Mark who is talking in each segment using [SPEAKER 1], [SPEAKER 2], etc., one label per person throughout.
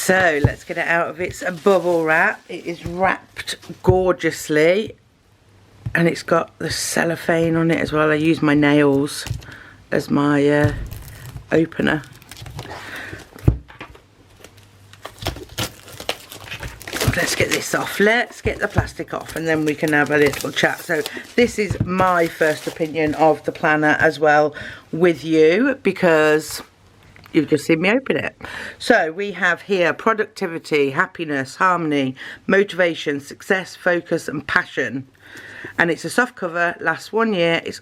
[SPEAKER 1] So let's get it out of its bubble wrap. It is wrapped gorgeously and it's got the cellophane on it as well. I use my nails as my opener. Let's get this off. Let's get the plastic off and then we can have a little chat. So this is my first opinion of the planner as well with you, because you've just seen me open it. So we have here productivity, happiness, harmony, motivation, success, focus and passion. And it's a soft cover, lasts 1 year, it's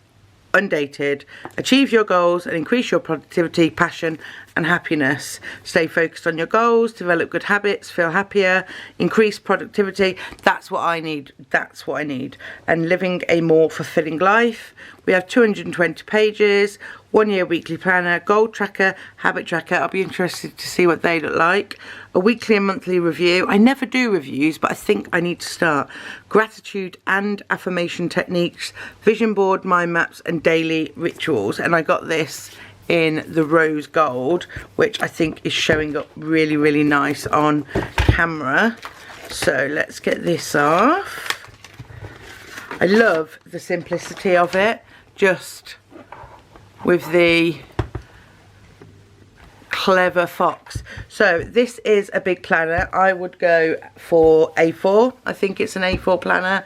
[SPEAKER 1] undated. Achieve your goals and increase your productivity, passion and happiness. Stay focused on your goals, develop good habits, feel happier, increase productivity. That's what I need. That's what I need. And living a more fulfilling life. We have 220 pages, 1 year weekly planner, goal tracker, habit tracker. I'll be interested to see what they look like. A weekly and monthly review. I never do reviews, but I think I need to start. Gratitude and affirmation techniques, vision board, mind maps and daily rituals. And I got this in the rose gold, which I think is showing up really, really nice on camera. So let's get this off. I love the simplicity of it, just with the clever fox. So this is a big planner. I would go for A4. I think it's an A4 planner.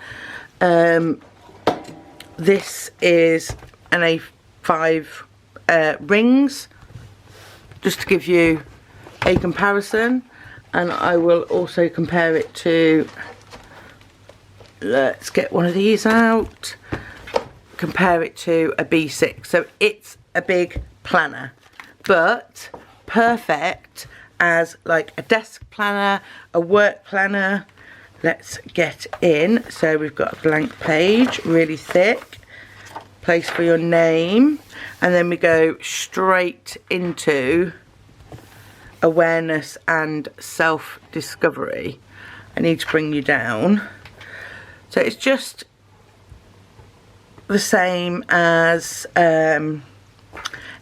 [SPEAKER 1] This is an A5 rings, just to give you a comparison. And I will also compare it to, let's get one of these out, compare it to a B6. So it's a big planner, but perfect as like a desk planner, a work planner. Let's get in. So we've got a blank page, really thick, place for your name, and then we go straight into awareness and self-discovery. I need to bring you down. So it's just the same as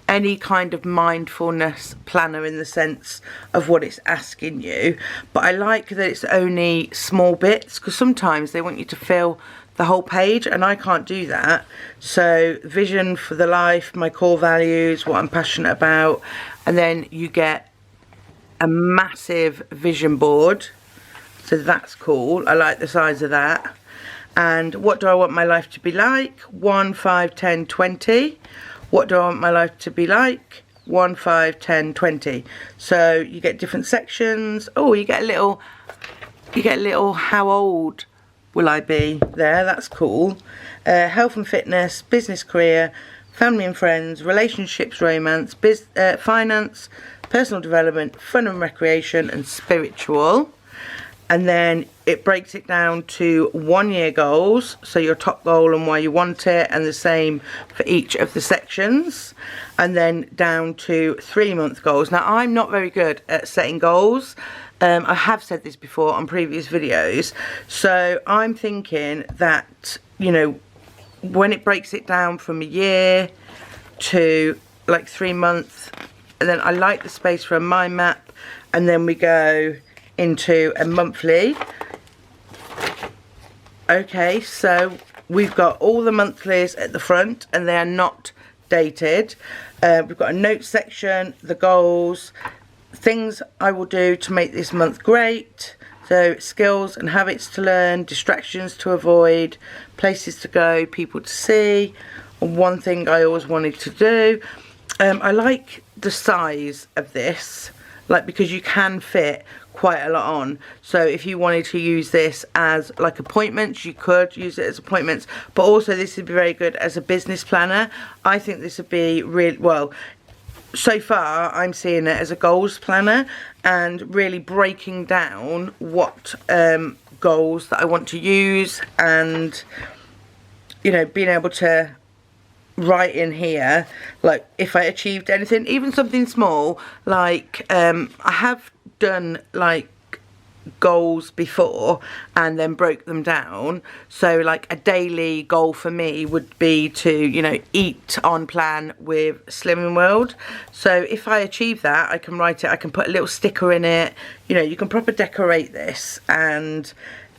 [SPEAKER 1] any kind of mindfulness planner in the sense of what it's asking you, but I like that it's only small bits, because sometimes they want you to fill the whole page and I can't do that. So vision for the life, my core values, what I'm passionate about, and then you get a massive vision board, so that's cool. I like the size of that. And what do I want my life to be like? 1, 5, 10, 20. What do I want my life to be like? 1, 5, 10, 20. So you get different sections. Oh, you get a little how old will I be there. That's cool. Health and fitness, business, career, family and friends, relationships, romance, finance, personal development, fun and recreation, and spiritual. And then it breaks it down to 1 year goals, so your top goal and why you want it, and the same for each of the sections. And then down to 3 month goals. Now I'm not very good at setting goals. I have said this before on previous videos. So I'm thinking that, you know, when it breaks it down from a year to like 3 months, and then I like the space for a mind map, and then we go into a monthly. Okay, so we've got all the monthlies at the front and they are not dated. We've got a notes section, the goals, things I will do to make this month great. So skills and habits to learn, distractions to avoid, places to go, people to see, and one thing I always wanted to do. I like the size of this, like, because you can fit quite a lot on. So if you wanted to use this as like appointments, you could use it as appointments, but also this would be very good as a business planner. I think this would be really, well, so far I'm seeing it as a goals planner, and really breaking down what goals that I want to use, and, you know, being able to write in here like if I achieved anything, even something small, like I have done like goals before and then broke them down. So like a daily goal for me would be to, you know, eat on plan with Slimming World. So if I achieve that, I can write it, I can put a little sticker in it, you know, you can proper decorate this. And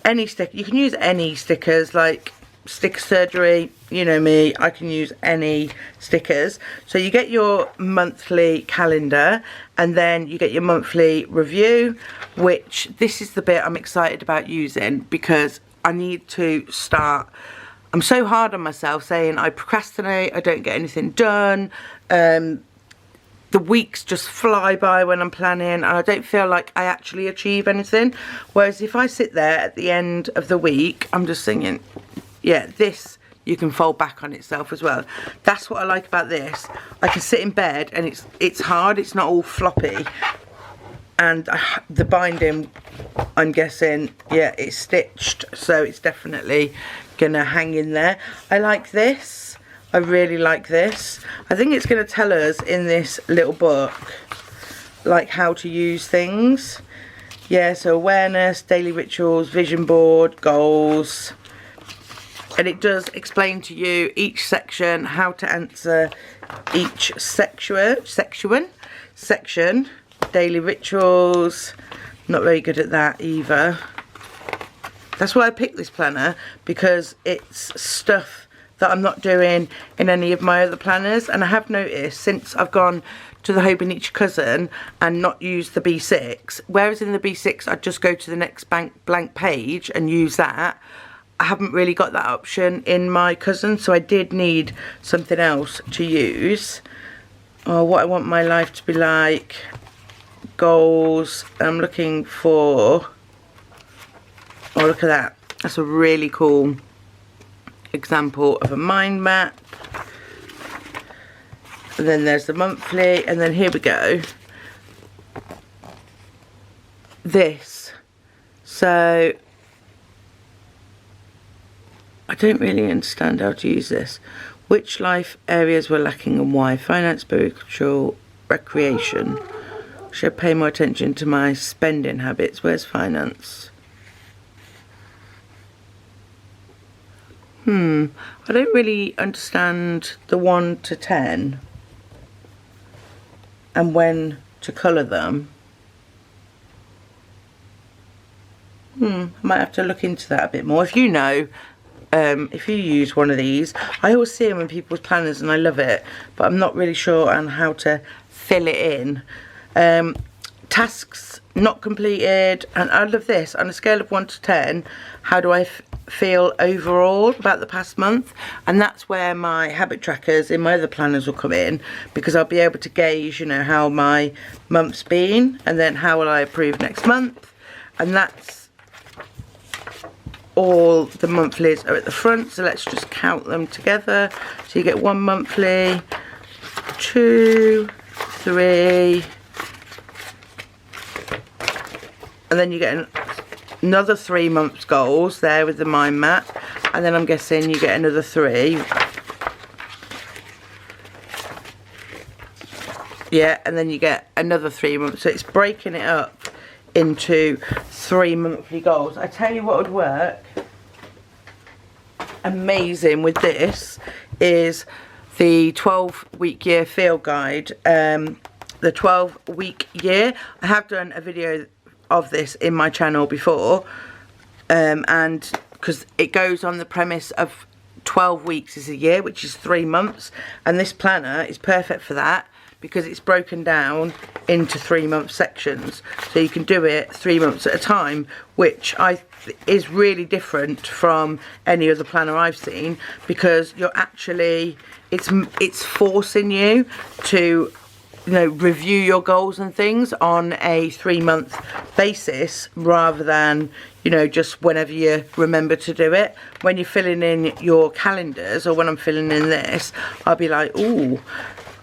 [SPEAKER 1] any sticker, you can use any stickers, like sticker surgery, you know me, I can use any stickers. So you get your monthly calendar and then you get your monthly review, which this is the bit I'm excited about using because I need to start. I'm so hard on myself saying I procrastinate, I don't get anything done, the weeks just fly by when I'm planning and I don't feel like I actually achieve anything. Whereas if I sit there at the end of the week, I'm just thinking, yeah, this you can fold back on itself as well. That's what I like about this. I can sit in bed and it's hard, it's not all floppy. And the binding, I'm guessing, yeah, it's stitched, so it's definitely gonna hang in there. I like this, I really like this. I think it's gonna tell us in this little book, like how to use things. Yeah, so awareness, daily rituals, vision board, goals. And it does explain to you each section, how to answer each section, daily rituals. Not very good at that either. That's why I picked this planner, because it's stuff that I'm not doing in any of my other planners. And I have noticed since I've gone to the Hobonichi Cousin and not used the B6, whereas in the B6 I'd just go to the next blank page and use that, I haven't really got that option in my Cousin, so I did need something else to use. Oh, what I want my life to be like, goals. I'm looking for, oh look at that, that's a really cool example of a mind map. And then there's the monthly, and then here we go, this. So I don't really understand how to use this. Which life areas were lacking and why? Finance, spiritual, recreation. Should I pay more attention to my spending habits? Where's finance? I don't really understand the 1 to 10 and when to colour them. I might have to look into that a bit more. If you know, if you use one of these, I always see them in people's planners and I love it, but I'm not really sure on how to fill it in. Tasks not completed, and I love this. On a scale of 1 to 10, how do I feel overall about the past month? And that's where my habit trackers in my other planners will come in, because I'll be able to gauge, you know, how my month's been and then how will I improve next month. And that's all the monthlies are at the front, so let's just count them together. So you get 1 monthly, 2, 3, and then you get another 3 months goals there with the mind map, and then I'm guessing you get another 3. Yeah, and then you get another 3 months, so it's breaking it up into 3 monthly goals. I tell you what would work amazing with this is the 12-week year field guide. The 12-week year, I have done a video of this in my channel before, and because it goes on the premise of 12 weeks is a year, which is 3 months, and this planner is perfect for that because it's broken down into 3-month sections, so you can do it 3 months at a time, which is really different from any other planner I've seen, because you're actually, it's forcing you to, you know, review your goals and things on a 3-month basis rather than, you know, just whenever you remember to do it. When you're filling in your calendars, or when I'm filling in this, I'll be like, ooh,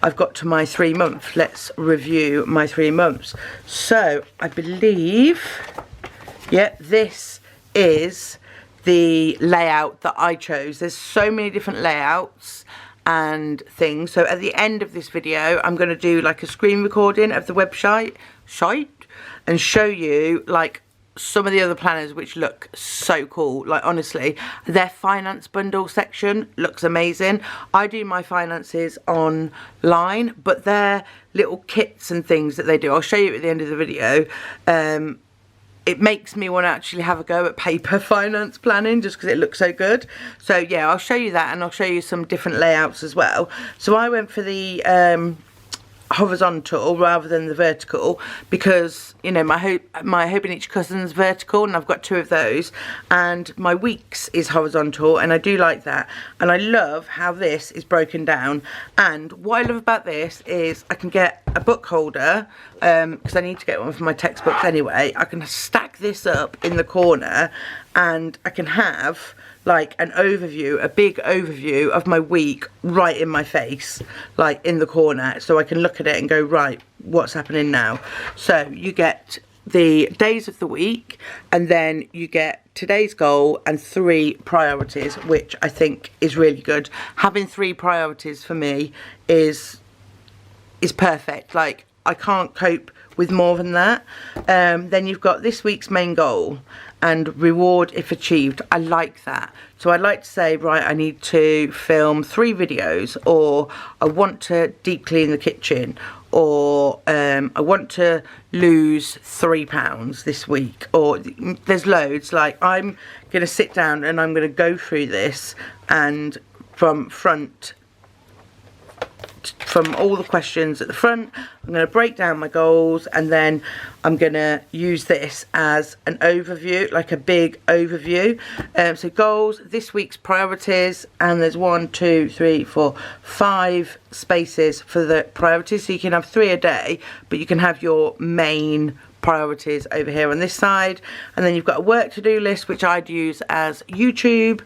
[SPEAKER 1] I've got to my 3 months, let's review my 3 months. So I believe, yeah, this is the layout that I chose. There's so many different layouts and things, so at the end of this video I'm going to do like a screen recording of the website and show you like some of the other planners which look so cool. Like, honestly, their finance bundle section looks amazing. I do my finances online, but their little kits and things that they do, I'll show you at the end of the video. It makes me want to actually have a go at paper finance planning just because it looks so good. So yeah, I'll show you that, and I'll show you some different layouts as well. So I went for the horizontal rather than the vertical because, you know, my Hope and Each Cousin's vertical, and I've got 2 of those, and my weeks is horizontal, and I do like that. And I love how this is broken down. And what I love about this is I can get a book holder, because I need to get one for my textbooks anyway. I can stack this up in the corner, and I can have like an overview, a big overview of my week right in my face, like in the corner, so I can look at it and go, right, what's happening now? So you get the days of the week, and then you get today's goal and 3 priorities, which I think is really good. Having 3 priorities for me is perfect. Like, I can't cope with more than that. Then you've got this week's main goal and reward if achieved. I like that. So I'd like to say, right, I need to film 3 videos, or I want to deep clean the kitchen, or I want to lose 3 pounds this week, or there's loads. Like, I'm gonna sit down and I'm gonna go through this, and from all the questions at the front, I'm going to break down my goals, and then I'm going to use this as an overview, like a big overview. So goals, this week's priorities, and there's 1, 2, 3, 4, 5 spaces for the priorities. So you can have 3 a day, but you can have your main priorities over here on this side. And then you've got a work to-do list, which I'd use as YouTube.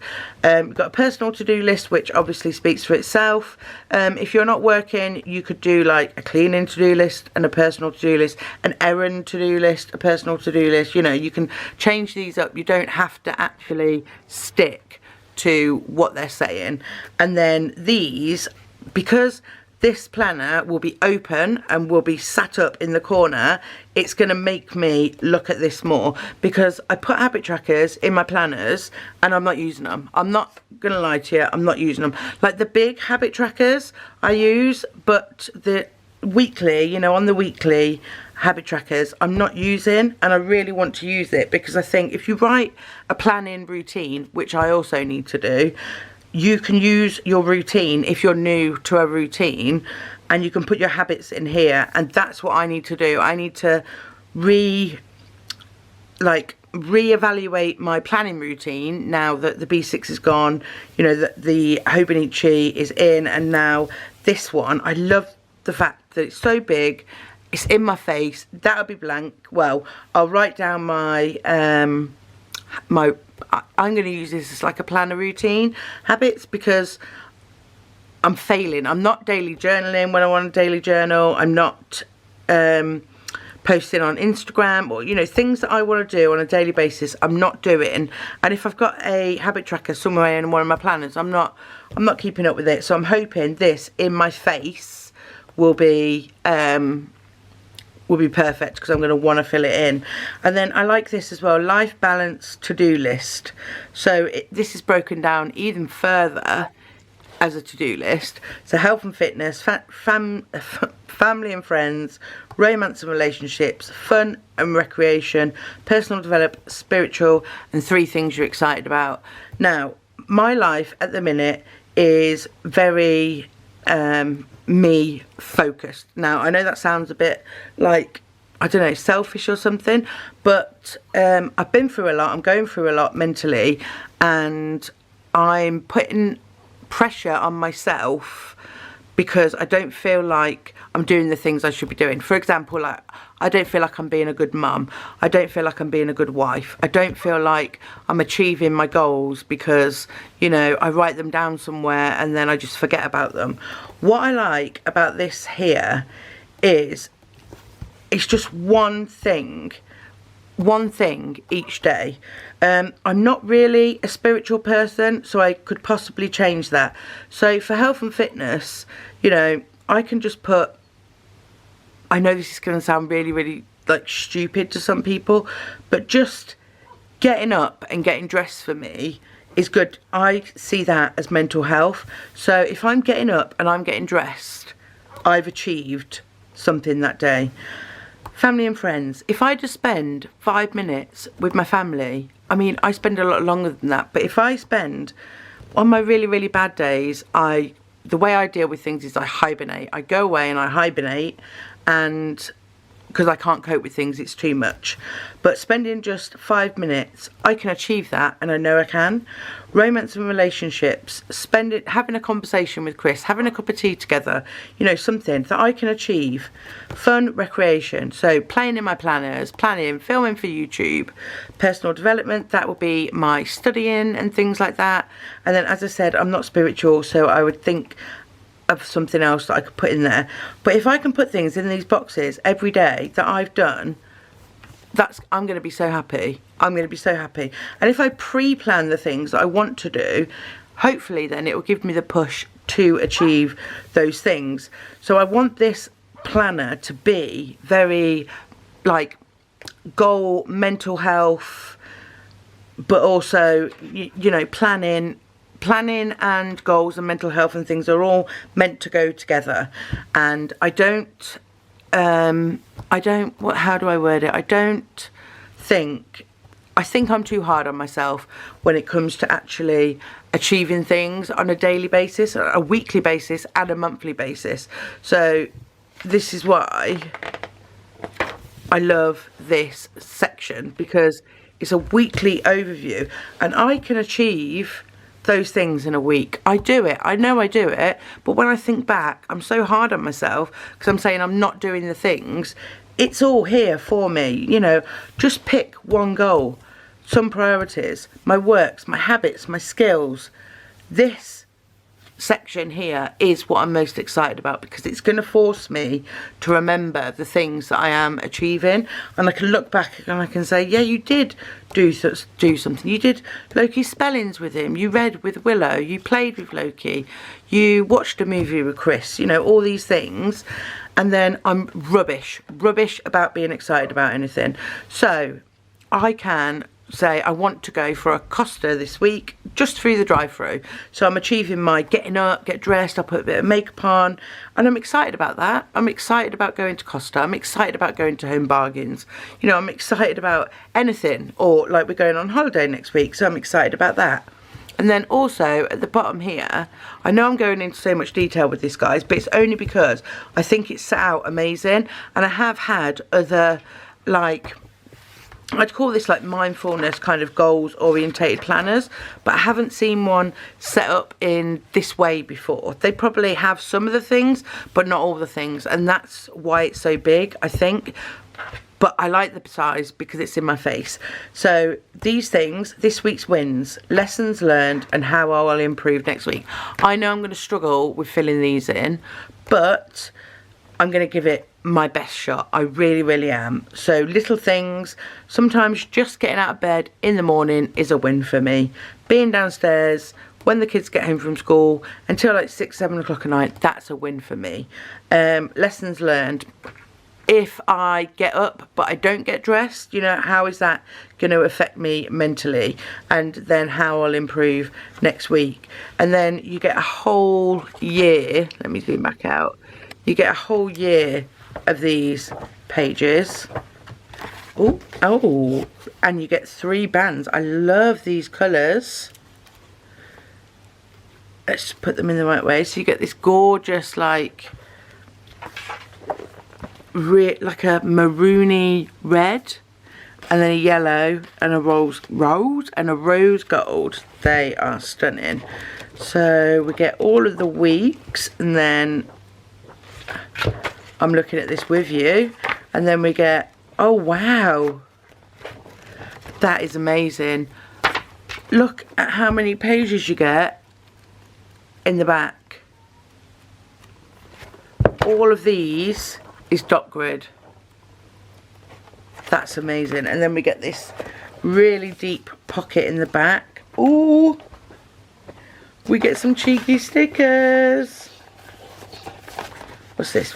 [SPEAKER 1] You've got a personal to-do list, which obviously speaks for itself. If you're not working, you could do like a cleaning to-do list and a personal to-do list, an errand to-do list, a personal to-do list. You know, you can change these up. You don't have to actually stick to what they're saying. And then these, because this planner will be open and will be sat up in the corner, it's going to make me look at this more, because I put habit trackers in my planners and I'm not using them. I'm not going to lie to you, I'm not using them. Like the big habit trackers I use, but the weekly, you know, on the weekly habit trackers I'm not using, and I really want to use it, because I think if you write a planning routine, which I also need to do, you can use your routine if you're new to a routine, and you can put your habits in here. And that's what I need to do. I need to reevaluate my planning routine now that the B6 is gone, you know, that the Hobonichi is in, and now this one. I love the fact that it's so big, it's in my face. That'll be blank. Well, I'll write down my I'm going to use this as like a planner routine habits, because I'm failing. I'm not daily journaling when I want to daily journal. I'm not posting on Instagram, or, you know, things that I want to do on a daily basis, I'm not doing. And if I've got a habit tracker somewhere in one of my planners, I'm not keeping up with it. So I'm hoping this in my face will be perfect, because I'm going to want to fill it in. And then I like this as well, life balance to-do list. So this is broken down even further as a to-do list. So health and fitness, family and friends, romance and relationships, fun and recreation, personal development, spiritual, and 3 things you're excited about. Now, my life at the minute is very me focused. Now, I know that sounds a bit like, I don't know, selfish or something, but I've been through a lot. I'm going through a lot mentally, and I'm putting pressure on myself because I don't feel like I'm doing the things I should be doing. For example, like, I don't feel like I'm being a good mum. I don't feel like I'm being a good wife. I don't feel like I'm achieving my goals, because, you know, I write them down somewhere and then I just forget about them. What I like about this here is it's just one thing each day. I'm not really a spiritual person, so I could possibly change that. So for health and fitness, you know, I can just put, I know this is going to sound really, really like stupid to some people, but just getting up and getting dressed for me is good. I see that as mental health. So if I'm getting up and I'm getting dressed, I've achieved something that day. Family and friends, if I just spend 5 minutes with my family, I mean, I spend a lot longer than that, but if I spend, on my really, really bad days, the way I deal with things is I hibernate. I go away and I hibernate, and because I can't cope with things, it's too much. But spending just 5 minutes, I can achieve that, and I know I can. Romance and relationships, having a conversation with Chris, having a cup of tea together, you know, something that I can achieve. Fun, recreation, so playing in my planners, planning, filming for YouTube. Personal development, that would be my studying and things like that. And then, as I said, I'm not spiritual, so I would think of something else that I could put in there. But if I can put things in these boxes every day that I've done, I'm going to be so happy. I'm going to be so happy. And if I pre-plan the things that I want to do, hopefully then it will give me the push to achieve those things. So I want this planner to be very like goal, mental health, but also, you know, planning and goals and mental health and things are all meant to go together. And how do I word it? I think I'm too hard on myself when it comes to actually achieving things on a daily basis, a weekly basis and a monthly basis. So this is why I love this section, because it's a weekly overview and I can achieve those things in a week. I do it. I know I do it. But when I think back, I'm so hard on myself because I'm saying I'm not doing the things. It's all here for me. You know, just pick one goal, some priorities, my works, my habits, my skills. This section here is what I'm most excited about, because it's going to force me to remember the things that I am achieving, and I can look back and I can say, yeah, you did do something. You did Loki's spellings with him, you read with Willow, you played with Loki, you watched a movie with Chris, you know, all these things. And then I'm rubbish about being excited about anything. So I can say I want to go for a Costa this week, just through the drive-through. So I'm achieving my getting up, get dressed, I put a bit of makeup on, and I'm excited about that. I'm excited about going to Costa. I'm excited about going to Home Bargains. You know, I'm excited about anything, or like we're going on holiday next week, so I'm excited about that. And then also at the bottom here, I know I'm going into so much detail with this, guys, but it's only because I think it's set out amazing. And I have had other, like, I'd call this like mindfulness kind of goals orientated planners, but I haven't seen one set up in this way before. They probably have some of the things, but not all the things, and that's why it's so big, I think. But I like the size because it's in my face. So these things, this week's wins, lessons learned, and how I will improve next week. I know I'm going to struggle with filling these in, but I'm going to give it my best shot. I really, really am. So little things, sometimes just getting out of bed in the morning is a win for me. Being downstairs when the kids get home from school until like 6, 7 o'clock at night, that's a win for me. Lessons learned. If I get up but I don't get dressed, you know, how is that going to affect me mentally? And then how I'll improve next week. And then you get a whole year. Let me zoom back out. You get a whole year of these pages. Oh, and you get 3 bands. I love these colours. Let's put them in the right way. So you get this gorgeous, like a maroony red, and then a yellow, and a rose gold. They are stunning. So we get all of the weeks, and then I'm looking at this with you, and then we get, oh wow, that is amazing. Look at how many pages you get in the back. All of these is dot grid. That's amazing. And then we get this really deep pocket in the back. Ooh, we get some cheeky stickers. What's this?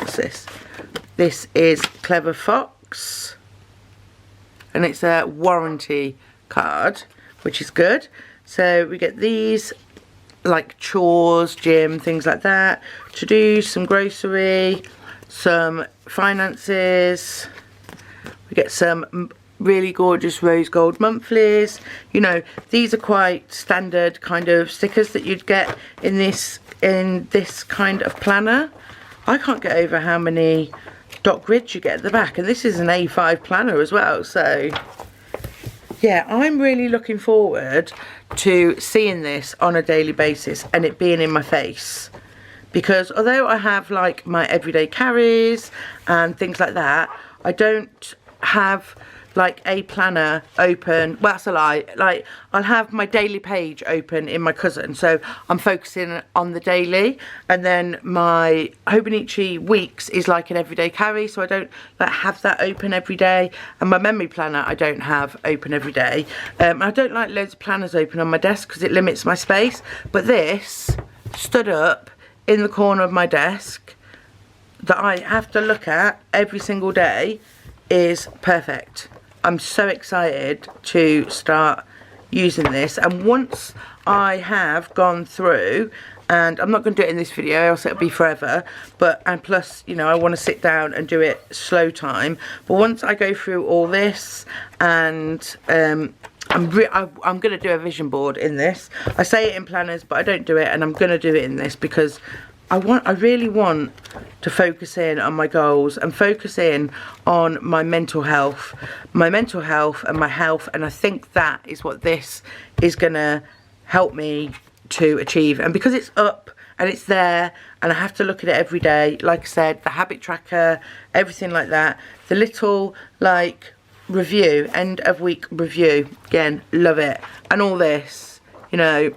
[SPEAKER 1] This is Clever Fox. and it's a warranty card, which is good. So we get these, like chores, gym, things like that, to do some grocery, some finances. We get some really gorgeous rose gold monthlies. You know, these are quite standard kind of stickers that you'd get in this kind of planner. I can't get over how many dot grids you get at the back, and this is an A5 planner as well. So yeah, I'm really looking forward to seeing this on a daily basis and it being in my face, because although I have like my everyday carries and things like that, I don't have like a planner open. Well, that's a lie. Like, I'll have my daily page open in my cousin, so I'm focusing on the daily, and then my Hobonichi weeks is like an everyday carry, so I don't like have that open every day. And my memory planner I don't have open every day. I don't like loads of planners open on my desk because it limits my space, but this stood up in the corner of my desk that I have to look at every single day is perfect. I'm so excited to start using this, and once I have gone through, and I'm not going to do it in this video else it'll be forever, but, and plus, you know, I want to sit down and do it slow time, but once I go through all this, and I'm going to do a vision board in this. I say it in planners, but I don't do it, and I'm going to do it in this because I really want to focus in on my goals and focus in on my mental health and my health, and I think that is what this is going to help me to achieve. And because it's up and it's there and I have to look at it every day, like I said, the habit tracker, everything like that, the little like review, end of week review, again, love it. And all this, you know,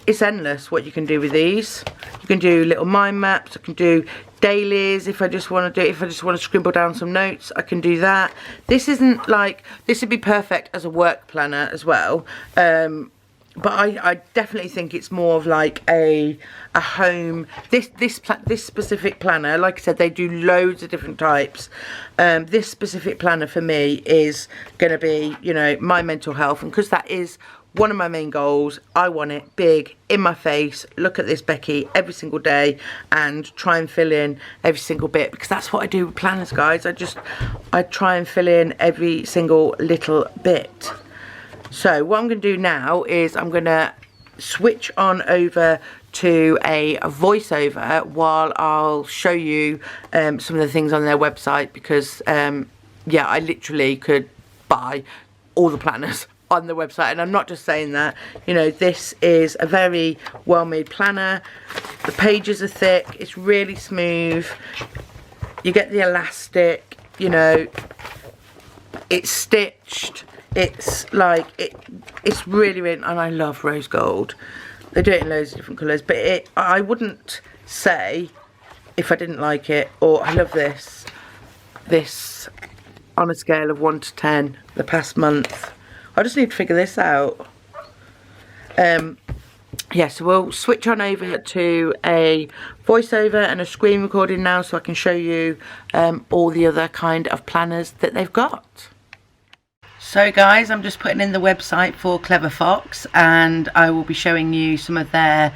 [SPEAKER 1] it's endless what you can do with these. You can do little mind maps, I can do dailies if I just want to do it, if I just want to scribble down some notes, I can do that. This isn't like, this would be perfect as a work planner as well, but I definitely think it's more of like a home, this specific planner, like I said, they do loads of different types. This specific planner for me is going to be, you know, my mental health, and because that is one of my main goals, I want it big, in my face, look at this Becky every single day and try and fill in every single bit, because that's what I do with planners, guys. I try and fill in every single little bit. So what I'm going to do now is I'm going to switch on over to a voiceover while I'll show you some of the things on their website, because yeah, I literally could buy all the planners on the website, and I'm not just saying that, you know, this is a very well made planner. The pages are thick, it's really smooth, you get the elastic, you know, it's stitched, it's like it's really, really, and I love rose gold. They do it in loads of different colours, but I wouldn't say if I didn't like it. Or I love this on a scale of 1 to 10 the past month. I just need to figure this out. Yeah, so we'll switch on over to a voiceover and a screen recording now, so I can show you all the other kind of planners that they've got. So guys, I'm just putting in the website for Clever Fox, and I will be showing you some of their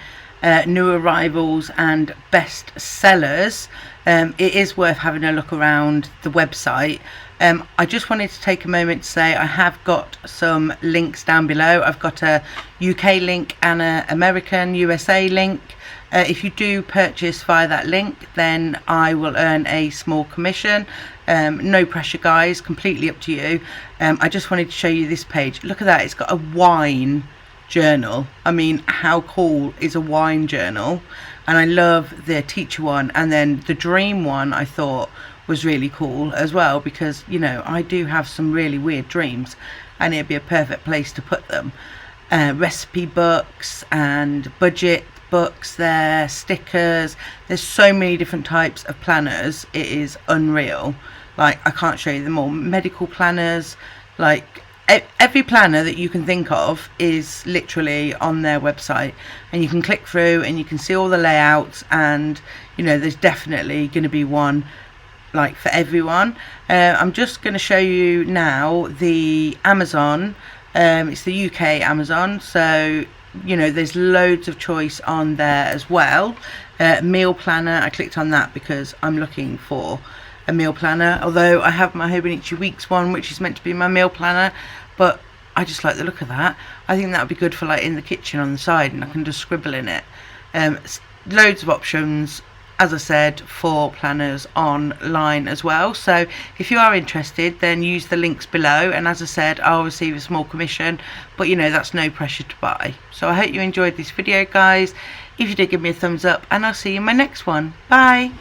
[SPEAKER 1] new arrivals and best sellers. It is worth having a look around the website. I just wanted to take a moment to say I have got some links down below. I've got a UK link and an American USA link. If you do purchase via that link, then I will earn a small commission. No pressure, guys, completely up to you. I just wanted to show you this page. Look at that, it's got a wine journal. I mean, how cool is a wine journal? And I love the teacher one, and then the dream one I thought was really cool as well, because, you know, I do have some really weird dreams and it'd be a perfect place to put them. Recipe books and budget books there, stickers, there's so many different types of planners, it is unreal. Like, I can't show you them all. Medical planners, like every planner that you can think of is literally on their website, and you can click through and you can see all the layouts, and you know, there's definitely going to be one like for everyone. I'm just going to show you now the Amazon. It's the UK Amazon, so you know there's loads of choice on there as well. Meal planner, I clicked on that because I'm looking for a meal planner, although I have my Hobonichi Weeks one, which is meant to be my meal planner, but I just like the look of that. I think that would be good for like in the kitchen on the side, and I can just scribble in it. Loads of options, as I said, for planners online as well. So if you are interested, then use the links below, and as I said, I'll receive a small commission, but you know that's no pressure to buy. So I hope you enjoyed this video, guys. If you did, give me a thumbs up, and I'll see you in my next one. Bye.